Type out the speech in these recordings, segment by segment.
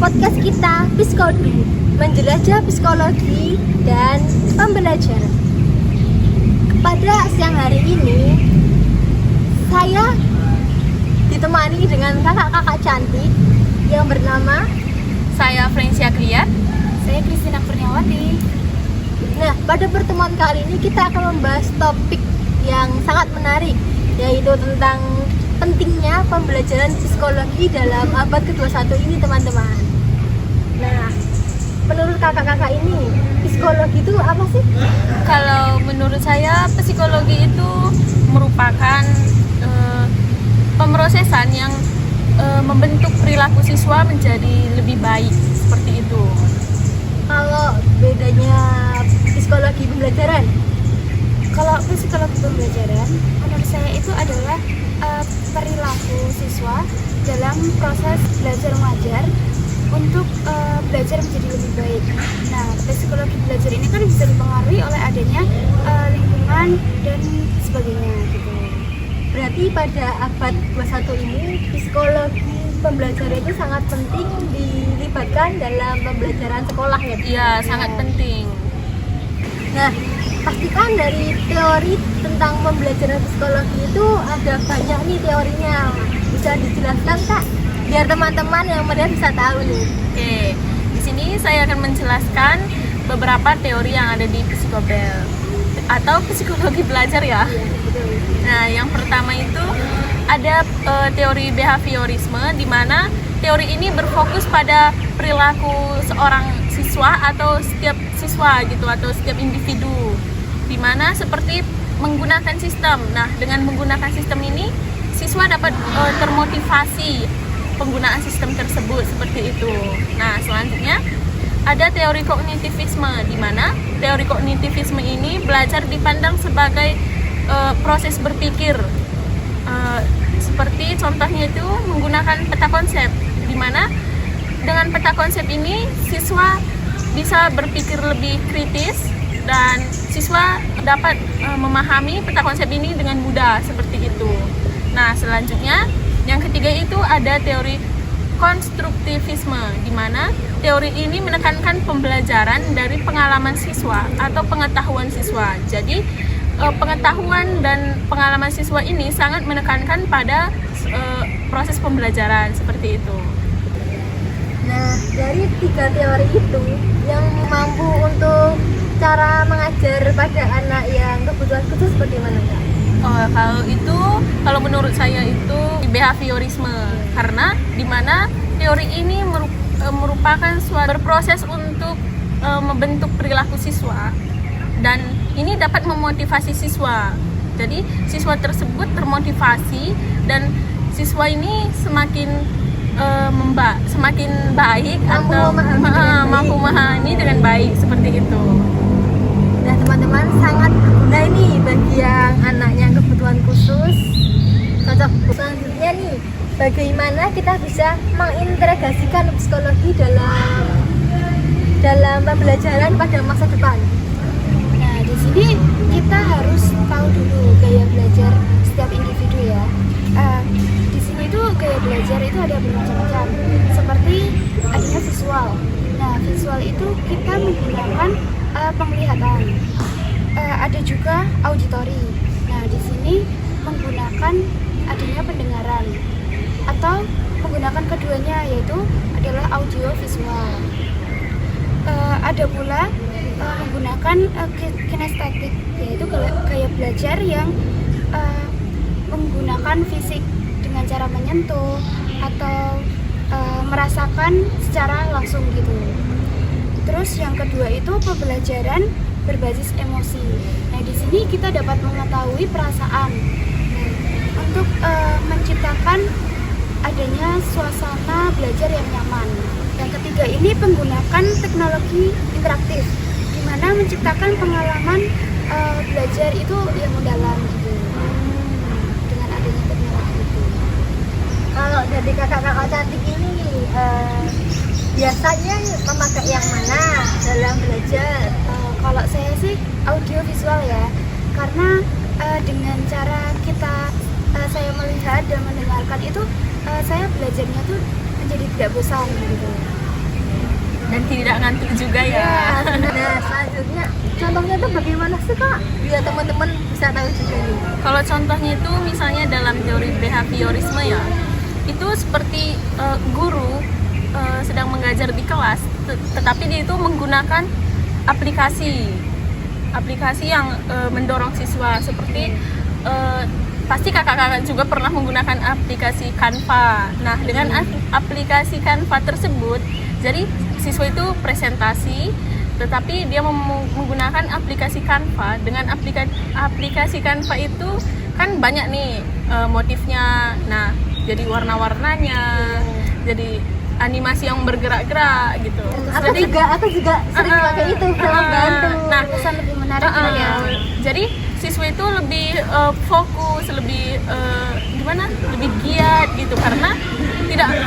podcast kita Psikodu, menjelajah psikologi dan pembelajaran. Pada siang hari ini, saya ditemani dengan kakak-kakak cantik yang bernama saya Francia Kriat. Saya Kristina Kurniawati. Nah, pada pertemuan kali ini kita akan membahas topik yang sangat menarik, yaitu tentang pentingnya pembelajaran psikologi dalam abad ke-21 ini, teman-teman. Nah, menurut kakak-kakak ini, psikologi itu apa sih? Kalau menurut saya, psikologi itu merupakan pemrosesan yang membentuk perilaku siswa menjadi lebih baik, seperti itu. Kalau bedanya psikologi pembelajaran? Kalau psikologi pembelajaran, menurut saya itu adalah perilaku siswa dalam proses belajar mengajar untuk belajar menjadi lebih baik. Nah, psikologi belajar ini kan bisa dipengaruhi oleh adanya lingkungan dan sebagainya gitu. Berarti pada abad 21 ini psikologi pembelajaran itu sangat penting dilibatkan dalam pembelajaran sekolah ya? Iya, sangat penting. Nah, pastikan dari teori tentang pembelajaran psikologi itu ada banyak nih teorinya. Bisa dijelaskan Kak? Biar teman-teman yang melihat bisa tahu nih. Oke, di sini saya akan menjelaskan beberapa teori yang ada di psikobel atau psikologi belajar ya. Nah, yang pertama itu ada teori behaviorisme, di mana teori ini berfokus pada perilaku seorang siswa atau setiap siswa gitu, atau setiap individu, di mana seperti menggunakan sistem. Nah, dengan menggunakan sistem ini siswa dapat termotivasi penggunaan sistem tersebut, seperti itu. Nah, selanjutnya ada teori kognitivisme, di mana teori kognitivisme ini belajar dipandang sebagai proses berpikir, seperti contohnya itu menggunakan peta konsep, di mana dengan peta konsep ini siswa bisa berpikir lebih kritis dan siswa dapat memahami peta konsep ini dengan mudah, seperti itu. Nah, selanjutnya yang ketiga itu ada teori konstruktivisme, di mana teori ini menekankan pembelajaran dari pengalaman siswa atau pengetahuan siswa. Jadi pengetahuan dan pengalaman siswa ini sangat menekankan pada proses pembelajaran, seperti itu. Nah, dari tiga teori itu yang mampu untuk cara mengajar pada anak yang kebutuhan khusus bagaimana Kak? Kalau menurut saya itu behaviorisme, karena dimana teori ini merupakan suatu berproses untuk membentuk perilaku siswa, dan ini dapat memotivasi siswa. Jadi siswa tersebut termotivasi dan siswa ini semakin baik atau mampu memahami dengan baik, seperti itu. Nah, teman-teman, sangat berguna ini bagi yang anaknya kebutuhan khusus. Cocok. Selanjutnya nih, bagaimana kita bisa mengintegrasikan psikologi dalam pembelajaran pada masa depan? Nah, di sini kita harus tahu dulu gaya belajar setiap individu ya. Di sini tuh gaya belajar itu ada bermacam-macam, seperti adanya visual. Nah, visual itu kita menggunakan penglihatan. Ada juga auditori. Nah, di sini menggunakan adanya pendengaran, atau menggunakan keduanya, yaitu adalah audio visual. Ada pula menggunakan kinestetik, yaitu gaya belajar yang menggunakan fisik dengan cara menyentuh atau merasakan secara langsung gitu. Terus yang kedua itu pembelajaran berbasis emosi. Nah, di sini kita dapat mengetahui perasaan. Nah, untuk menciptakan adanya suasana belajar yang nyaman. Yang ketiga ini penggunaan teknologi interaktif, di mana menciptakan pengalaman belajar itu yang mendalam gitu. Dengan adanya teknologi itu. Kalau dari kakak-kakak cantik ini biasanya memakai yang mana dalam belajar? Kalau saya sih audio visual ya, karena dengan cara saya melihat dan mendengarkan itu saya belajarnya tuh menjadi tidak bosan gitu. dan tidak ngantuk juga ya. Nah, selanjutnya contohnya tuh bagaimana sih Kak? Biar teman-teman bisa tahu juga nih. Kalau contohnya itu misalnya dalam teori behaviorisme ya, itu seperti guru sedang mengajar di kelas, tetapi dia itu menggunakan aplikasi yang mendorong siswa seperti pasti kakak-kakak juga pernah menggunakan aplikasi Canva. Nah, dengan aplikasi Canva tersebut, jadi siswa itu presentasi, tetapi dia menggunakan aplikasi Canva. Dengan aplikasi Canva itu kan banyak nih motifnya. Nah, jadi warna-warnanya, jadi animasi yang bergerak-gerak gitu. Aku juga sering pakai itu dalam bantu. Nah, Kesan lebih menarik gitu ya. Jadi siswa itu lebih fokus, lebih gimana? Lebih giat gitu karena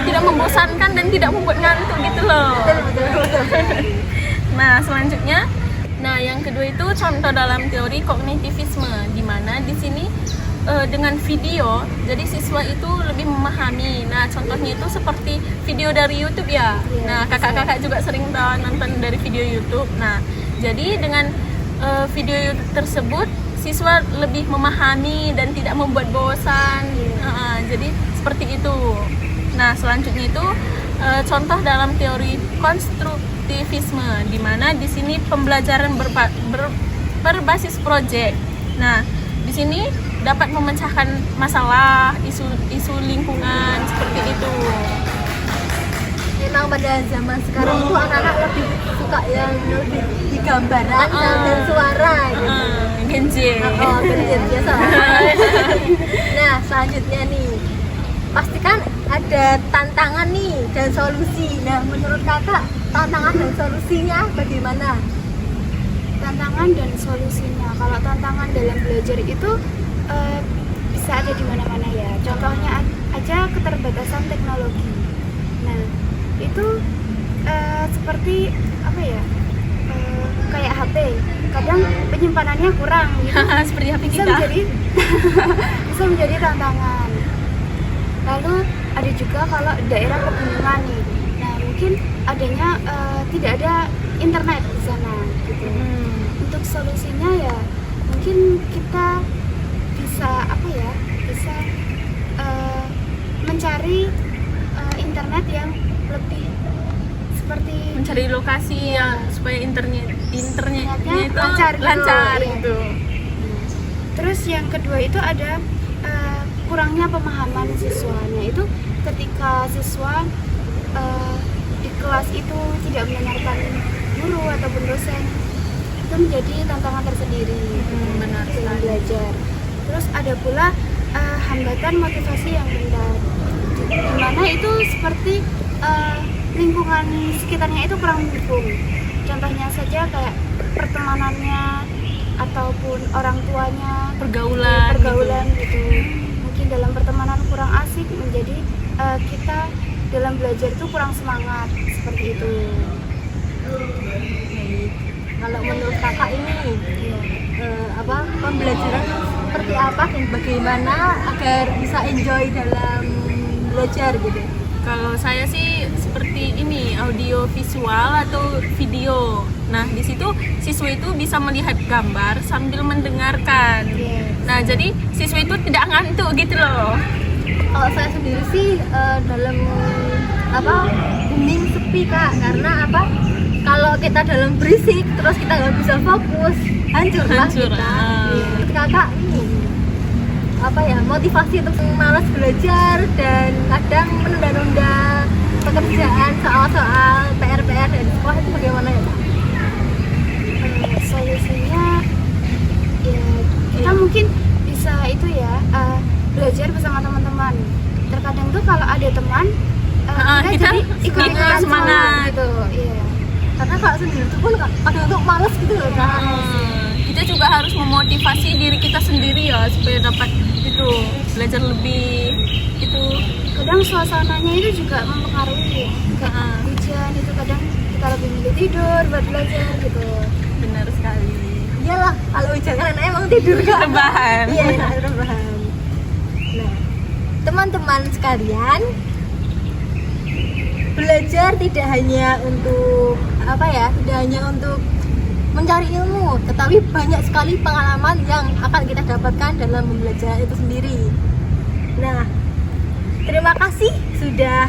tidak membosankan dan tidak membuat ngantuk gitu loh. Nah, selanjutnya, yang kedua itu contoh dalam teori kognitivisme, di mana di sini dengan video, jadi siswa itu lebih memahami. Nah, contohnya itu seperti video dari YouTube ya. Nah, kakak-kakak juga sering nonton dari video YouTube. Nah, jadi dengan video YouTube tersebut, siswa lebih memahami dan tidak membuat bosan. Jadi seperti itu. Nah, selanjutnya itu contoh dalam teori konstruktivisme, di mana di sini pembelajaran berbasis proyek. Nah, di sini dapat memecahkan masalah, isu lingkungan seperti itu. Memang pada zaman sekarang itu anak-anak lebih suka yang lebih di gambaran dan suara gitu. Genjing. Genjing biasa. Nah, selanjutnya nih, pastikan ada tantangan nih dan solusi. Nah, menurut kakak tantangan dan solusinya bagaimana? Tantangan dan solusinya, kalau tantangan dalam belajar itu bisa ada di mana-mana ya. Contohnya aja keterbatasan teknologi. Nah, itu seperti apa ya? Kayak HP, kadang penyimpanannya kurang gitu. Seperti HP Bisa kita. bisa menjadi tantangan. Lalu ada juga kalau daerah pegunungan nih. Nah, mungkin adanya tidak ada internet di sana gitu. Untuk solusinya ya mungkin kita bisa bisa mencari internet yang lebih seperti Mencari lokasi yang supaya internetnya itu lancar gitu. gitu. Terus yang kedua itu ada kurangnya pemahaman siswanya. Itu ketika siswa di kelas itu tidak mendengarkan guru ataupun dosen, itu menjadi tantangan tersendiri Benar dalam sekali. belajar. Terus ada pula hambatan motivasi yang rendah, dimana itu seperti lingkungan sekitarnya itu kurang mendukung. Contohnya saja kayak pertemanannya ataupun orang tuanya, Pergaulan gitu. Mungkin dalam pertemanan kurang asik, menjadi kita dalam belajar itu kurang semangat seperti itu. Kalau menurut kakak ini pembelajaran seperti apa dan bagaimana agar bisa enjoy dalam belajar gitu? Kalau saya sih seperti ini, audio visual atau video. Nah, di situ siswa itu bisa melihat gambar sambil mendengarkan. Nah, jadi siswa itu tidak ngantuk gitu loh. Kalau saya sendiri sih dalam hening sepi Kak, karena kalau kita dalam berisik terus kita nggak bisa fokus, hancur lah Hancur, kita. ah. Kakak ini motivasi untuk malas belajar dan kadang menunda-nunda pekerjaan, soal-soal PR-PR dari sekolah itu bagaimana ya Kak? Solusinya ya kita mungkin bisa itu ya, belajar bersama teman-teman. Terkadang tuh kalau ada teman kita jadi ikut-ikutan semangat gitu. Iya. Karena kalau sendiri itu pun kadang tuh malas gitu loh Kak. Kita juga harus memotivasi diri kita sendiri ya supaya dapat itu belajar lebih itu. Kadang suasananya itu juga mempengaruhi. Kayak hujan itu kadang kita lebih milih tidur buat belajar gitu. Benar sekali. Iyalah, kalau hujan kan emang tidur Kak. Rebahan. Iya, enak rebahan. Nah, teman-teman sekalian, belajar tidak hanya untuk tidak hanya untuk mencari ilmu, tetapi banyak sekali pengalaman yang akan kita dapatkan dalam belajar itu sendiri. Nah, terima kasih sudah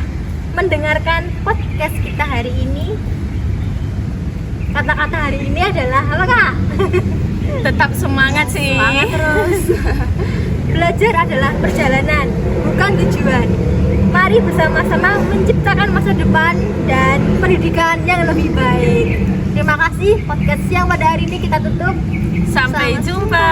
mendengarkan podcast kita hari ini. Kata-kata hari ini adalah apa, Kak? Tetap semangat sih. Semangat terus. Belajar adalah perjalanan, bukan tujuan. Mari bersama-sama menciptakan masa depan dan pendidikan yang lebih baik. Terima kasih, podcast yang pada hari ini kita tutup. Sampai jumpa.